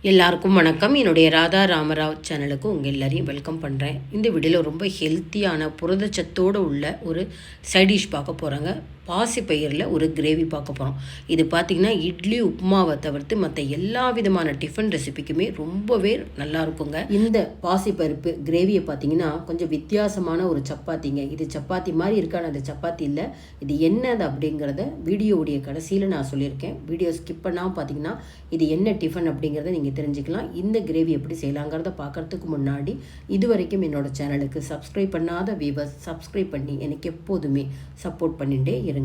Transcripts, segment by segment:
எல்லாருக்கும் வணக்கம். என்னுடைய ராதா ராமராவ் சேனலுக்கு உங்கள் எல்லாரையும் வெல்கம் பண்ணுறேன். இந்த வீடியோவில் ரொம்ப ஹெல்த்தியான புரதச்சத்தோடு உள்ள ஒரு சைட் டிஷ் பார்க்க போகிறாங்க. பாசிப்பயிரில் ஒரு கிரேவி பார்க்க போகிறோம். இது பார்த்திங்கன்னா இட்லி உப்புமாவை தவிர்த்து மற்ற எல்லா விதமான டிஃபன் ரெசிபிக்குமே ரொம்பவே நல்லா இருக்குங்க. இந்த பாசிப்பருப்பு கிரேவியை பார்த்திங்கன்னா கொஞ்சம் வித்தியாசமான ஒரு சப்பாத்திங்க. இது சப்பாத்தி மாதிரி இருக்கான அது சப்பாத்தி இல்லை. இது என்னது அப்படிங்கிறத வீடியோவுடைய கடைசியில் நான் சொல்லியிருக்கேன். வீடியோ ஸ்கிப் பண்ணாமல் பார்த்திங்கன்னா இது என்ன டிஃபன் அப்படிங்கிறத நீங்கள் தெரிஞ்சுக்கலாம். இந்த கிரேவி எப்படி செய்யலாங்கிறத பார்க்குறதுக்கு முன்னாடி இது வரைக்கும் என்னோடய சேனலுக்கு சப்ஸ்கிரைப் பண்ணாத வியூவர்ஸ் சப்ஸ்கிரைப் பண்ணி எனக்கு எப்போதுமே சப்போர்ட் பண்ணிகிட்டே இருங்க.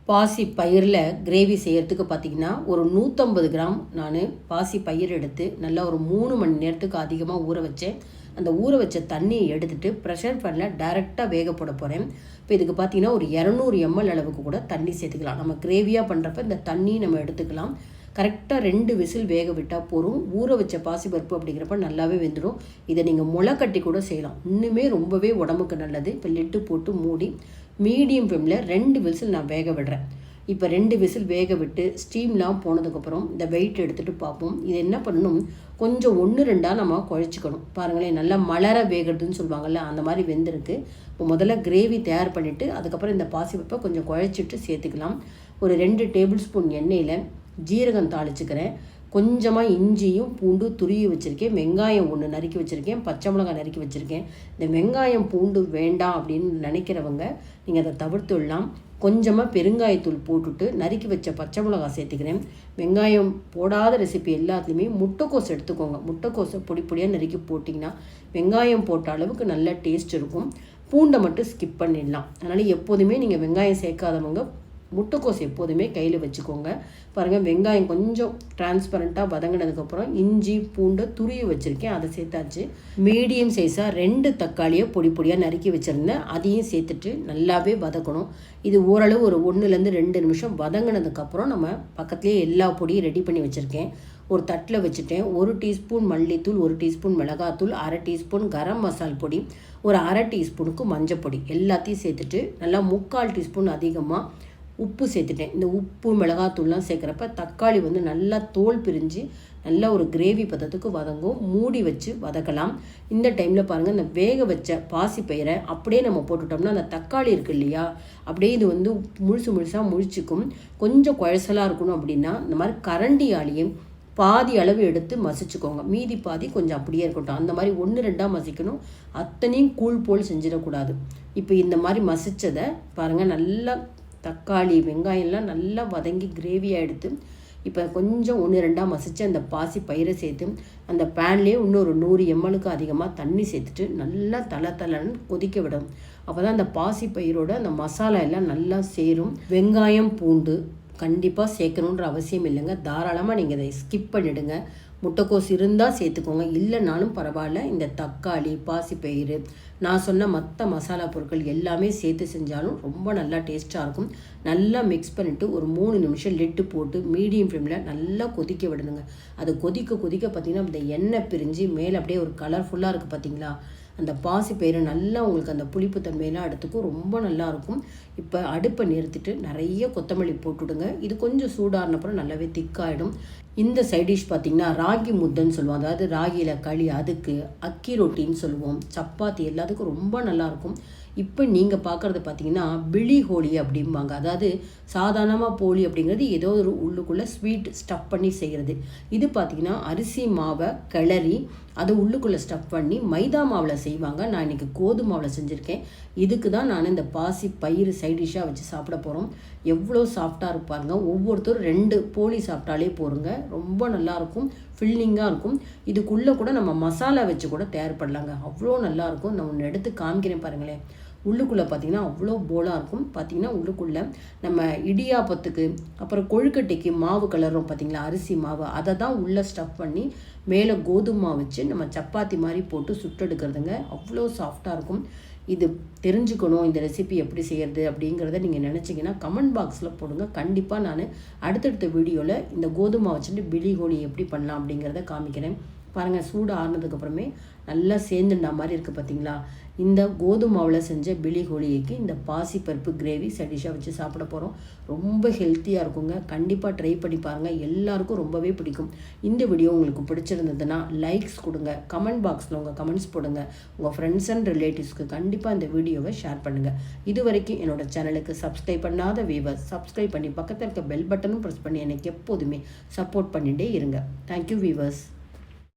பாசி பயிரில் கிரேவி செய்கிறதுக்கு பார்த்திங்கன்னா ஒரு 150 கிராம் நான் பாசி பயிர் எடுத்து நல்லா ஒரு 3 மணி நேரத்துக்கு அதிகமாக ஊற வச்சேன். அந்த ஊற வச்ச தண்ணியை எடுத்துகிட்டு ப்ரெஷர் பேனில் டைரெக்டாக வேக போட போகிறேன். இப்போ இதுக்கு பார்த்திங்கன்னா ஒரு 200 ml அளவுக்கு கூட தண்ணி சேர்த்துக்கலாம். நம்ம கிரேவியாக பண்ணுறப்ப இந்த தண்ணி நம்ம எடுத்துக்கலாம். கரெக்டாக 2 விசில் வேக விட்டால் போதும். ஊற வச்ச பாசிப்பருப்பு அப்படிங்கிறப்ப நல்லாவே வெந்துடும். இதை நீங்கள் முளை கட்டி கூட செய்யலாம். இன்னுமே ரொம்பவே உடம்புக்கு நல்லது. இப்போ லிட்டு போட்டு மூடி மீடியம் ஃப்ளேமில் 2 விசில் நான் வேக விடுறேன். இப்போ 2 விசில் வேக விட்டு ஸ்டீம்லாம் போனதுக்கப்புறம் இந்த வெயிட் எடுத்துகிட்டு பார்ப்போம். இது என்ன பண்ணணும், கொஞ்சம் 1-2 நம்ம குழச்சிக்கணும். பாருங்களேன், நல்லா மலர வேகிறதுன்னு சொல்லுவாங்கள்ல, அந்த மாதிரி வெந்திருக்கு. இப்போ முதல்ல கிரேவி தயார் பண்ணிவிட்டு அதுக்கப்புறம் இந்த பாசிப்பருப்பை கொஞ்சம் குழச்சிட்டு சேர்த்துக்கலாம். ஒரு 2 டேபிள் ஸ்பூன் எண்ணெயில் ஜீரகம் தாளிச்சுக்கிறேன். கொஞ்சமாக இஞ்சியும் பூண்டு துருவி வச்சுருக்கேன். வெங்காயம் 1 நறுக்கி வச்சுருக்கேன். பச்சை மிளகாய் நறுக்கி வச்சுருக்கேன். இந்த வெங்காயம் பூண்டு வேண்டாம் அப்படின்னு நினைக்கிறவங்க நீங்கள் அதை தவிர்த்துடலாம். கொஞ்சமாக பெருங்காயத்தூள் போட்டுட்டு நறுக்கி வச்ச பச்சை மிளகாய் சேர்த்துக்கிறேன். வெங்காயம் போடாத ரெசிபி எல்லாத்துலேயுமே முட்டைக்கோஸ் எடுத்துக்கோங்க. முட்டைக்கோஸை பொடி பொடியாக நறுக்கி போட்டிங்கன்னா வெங்காயம் போட்ட அளவுக்கு நல்ல டேஸ்ட் இருக்கும். பூண்டை மட்டும் ஸ்கிப் பண்ணிடலாம். அதனால் எப்போதுமே நீங்கள் வெங்காயம் சேர்க்காதவங்க முட்டைக்கோஸ் எப்போதுமே கையில் வச்சுக்கோங்க. பாருங்கள், வெங்காயம் கொஞ்சம் டிரான்ஸ்பரண்ட்டாக வதங்கினதுக்கப்புறம் இஞ்சி பூண்டை துருவி வச்சுருக்கேன், அதை சேர்த்தாச்சு. மீடியம் சைஸாக 2 தக்காளியை பொடி பொடியாக நறுக்கி வச்சுருந்தேன், அதையும் சேர்த்துட்டு நல்லாவே வதக்கணும். இது ஓரளவு ஒரு 1-2 நிமிஷம் வதங்கினதுக்கப்புறம் நம்ம பக்கத்துலேயே எல்லா பொடியும் ரெடி பண்ணி வச்சுருக்கேன். ஒரு தட்டில் வச்சுட்டேன். 1 டீஸ்பூன் மல்லித்தூள், 1 டீஸ்பூன் மிளகாத்தூள், 1/2 டீஸ்பூன் கரம் மசால் பொடி, ஒரு 1/2 டீஸ்பூனுக்கு மஞ்சள் பொடி எல்லாத்தையும் சேர்த்துட்டு நல்லா 3/4 டீஸ்பூன் அதிகமாக உப்பு சேர்த்துட்டேன். இந்த உப்பு மிளகாத்தூள்லாம் சேர்க்குறப்ப தக்காளி நல்லா தோல் பிரிஞ்சு நல்லா ஒரு கிரேவி பதத்துக்கு வதங்கும். மூடி வச்சு வதக்கலாம். இந்த டைமில் பாருங்கள், இந்த வேக வச்ச பாசிப்பயிரை அப்படியே நம்ம போட்டுட்டோம்னா அந்த தக்காளி இருக்குது இல்லையா, அப்படியே இது முழுசாக முழிச்சிக்கும். கொஞ்சம் குழசலாக இருக்கணும் அப்படின்னா இந்த மாதிரி கரண்டியாலேயும் பாதி அளவு எடுத்து மசிச்சுக்கோங்க. மீதி பாதி கொஞ்சம் அப்படியே இருக்கட்டும். அந்த மாதிரி 1-2 மசிக்கணும். அத்தனையும் கூழ் போல் செஞ்சிடக்கூடாது. இப்போ இந்த மாதிரி மசித்ததை பாருங்கள், நல்லா தக்காளி வெங்காயம்லாம் நல்லா வதங்கி கிரேவியாக எடுத்து இப்போ கொஞ்சம் 1-2 மசித்து அந்த பாசி பயிரை சேர்த்து அந்த பேன்லேயே இன்னொரு 100 ml அதிகமாக தண்ணி சேர்த்துட்டு நல்லா தளன்னு கொதிக்க விடும். அப்போ தான் அந்த பாசி பயிரோட அந்த மசாலா எல்லாம் நல்லா சேரும். வெங்காயம் பூண்டு கண்டிப்பாக சேர்க்கணுன்ற அவசியம் இல்லைங்க. தாராளமாக நீங்கள் இதை ஸ்கிப் பண்ணிவிடுங்க. முட்டைக்கோஸ் இருந்தால் சேர்த்துக்கோங்க, இல்லைனாலும் பரவாயில்ல. இந்த தக்காளி பாசிப்பயிறு நான் சொன்ன மற்ற மசாலா பொருட்கள் எல்லாமே சேர்த்து செஞ்சாலும் ரொம்ப நல்லா டேஸ்ட்டாக இருக்கும். நல்லா மிக்ஸ் பண்ணிவிட்டு ஒரு 3 நிமிஷம் லிட்டு போட்டு மீடியம் ஃப்ளேமில் நல்லா கொதிக்க விடணுங்க. அது கொதிக்க பார்த்திங்கன்னா இந்த எண்ணெய் பிரிஞ்சு மேலே அப்படியே ஒரு கலர்ஃபுல்லாக இருக்குது பார்த்திங்களா. அந்த பாசிப்பயிறு நல்லா உங்களுக்கு அந்த புளிப்பு தன்மையெல்லாம் எடுத்துக்கும், ரொம்ப நல்லாயிருக்கும். இப்போ அடுப்பை நிறுத்திட்டு நிறைய கொத்தமல்லி போட்டுவிடுங்க. இது கொஞ்சம் சூடானப்புறம் நல்லாவே திக்காயிடும். இந்த சைட் டிஷ் பார்த்திங்கன்னா ராகி முத்தைன்னு சொல்லுவோம். அதாவது ராகியில் களி, அதுக்கு அக்கி ரொட்டின்னு சொல்லுவோம், சப்பாத்தி எல்லாத்துக்கும் ரொம்ப நல்லாயிருக்கும். இப்போ நீங்கள் பார்க்குறது பார்த்திங்கன்னா பிளி ஹோலி அப்படிம்பாங்க. அதாவது சாதாரணமாக போலி அப்படிங்கிறது ஏதோ ஒரு உள்ளுக்குள்ளே ஸ்வீட் ஸ்டஃப் பண்ணி செய்கிறது. இது பார்த்திங்கன்னா அரிசி மாவை கிளறி அதை உள்ளுக்குள்ளே ஸ்டஃப் பண்ணி மைதா மாவில் செய்வாங்க. நான் இன்றைக்கி கோதுமை மாவில் செஞ்சுருக்கேன். இதுக்கு தான் நான் இந்த பாசி பயிறு சைட் டிஷ்ஷாக வச்சு சாப்பிட போகிறோம். எவ்வளோ சாஃப்டாக இருப்பாருங்க. ஒவ்வொருத்தரும் 2 போலி சாப்பிட்டாலே போருங்க, ரொம்ப நல்லாயிருக்கும், ஃபில்லிங்காக இருக்கும். இதுக்குள்ளே கூட நம்ம மசாலா வச்சு கூட தயார் பண்ணலாங்க, அவ்வளோ நல்லாயிருக்கும். நான் ஒன்று எடுத்து காமிக்கிறேன் பாருங்களேன். உள்ளுக்குள்ளே பார்த்திங்கன்னா அவ்வளோ போலாக இருக்கும். பார்த்திங்கன்னா உள்ளுக்குள்ளே நம்ம இடியாப்பத்துக்கு அப்புறம் கொழுக்கட்டைக்கு மாவு கலரும் பார்த்திங்களா, அரிசி மாவு, அதை தான் உள்ளே ஸ்டஃப் பண்ணி மேலே கோதுமை மாவு வச்சு நம்ம சப்பாத்தி மாதிரி போட்டு சுட்டெடுக்கிறதுங்க. அவ்வளோ சாஃப்டாக இருக்கும். இது தெரிஞ்சுக்கணும், இந்த ரெசிபி எப்படி செய்கிறது அப்படிங்கிறத நீங்கள் நினச்சிங்கன்னா கமெண்ட் பாக்ஸில் போடுங்க. கண்டிப்பாக நான் அடுத்தடுத்த வீடியோவில் இந்த கோதுமை வச்சுட்டு பிளி ஹோலி எப்படி பண்ணலாம் அப்படிங்கிறத காமிக்கிறேன். பாருங்கள், சூடு ஆறுனதுக்கப்புறமே நல்லா சேர்ந்துண்டா மாதிரி இருக்குது பார்த்தீங்களா. இந்த கோதுமை மாவில் செஞ்ச பிலி ஹோலிக்கு இந்த பாசிப்பருப்பு கிரேவி சைடிஷாக வச்சு சாப்பிட போகிறோம். ரொம்ப ஹெல்த்தியாக இருக்குங்க. கண்டிப்பாக ட்ரை பண்ணி பாருங்கள், எல்லாருக்கும் ரொம்பவே பிடிக்கும். இந்த வீடியோ உங்களுக்கு பிடிச்சிருந்ததுன்னா லைக்ஸ் கொடுங்க, கமெண்ட் பாக்ஸில் உங்கள் கமெண்ட்ஸ் போடுங்க, உங்கள் ஃப்ரெண்ட்ஸ் அண்ட் ரிலேட்டிவ்ஸ்க்கு கண்டிப்பாக இந்த வீடியோவை ஷேர் பண்ணுங்கள். இது வரைக்கும் என்னோடய சேனலுக்கு சப்ஸ்கிரைப் பண்ணாத வீவர்ஸ் சப்ஸ்கிரைப் பண்ணி பக்கத்தில் இருக்க பெல் பட்டனும் ப்ரெஸ் பண்ணி எனக்கு எப்போதுமே சப்போர்ட் பண்ணிகிட்டே இருங்க. Thank you viewers.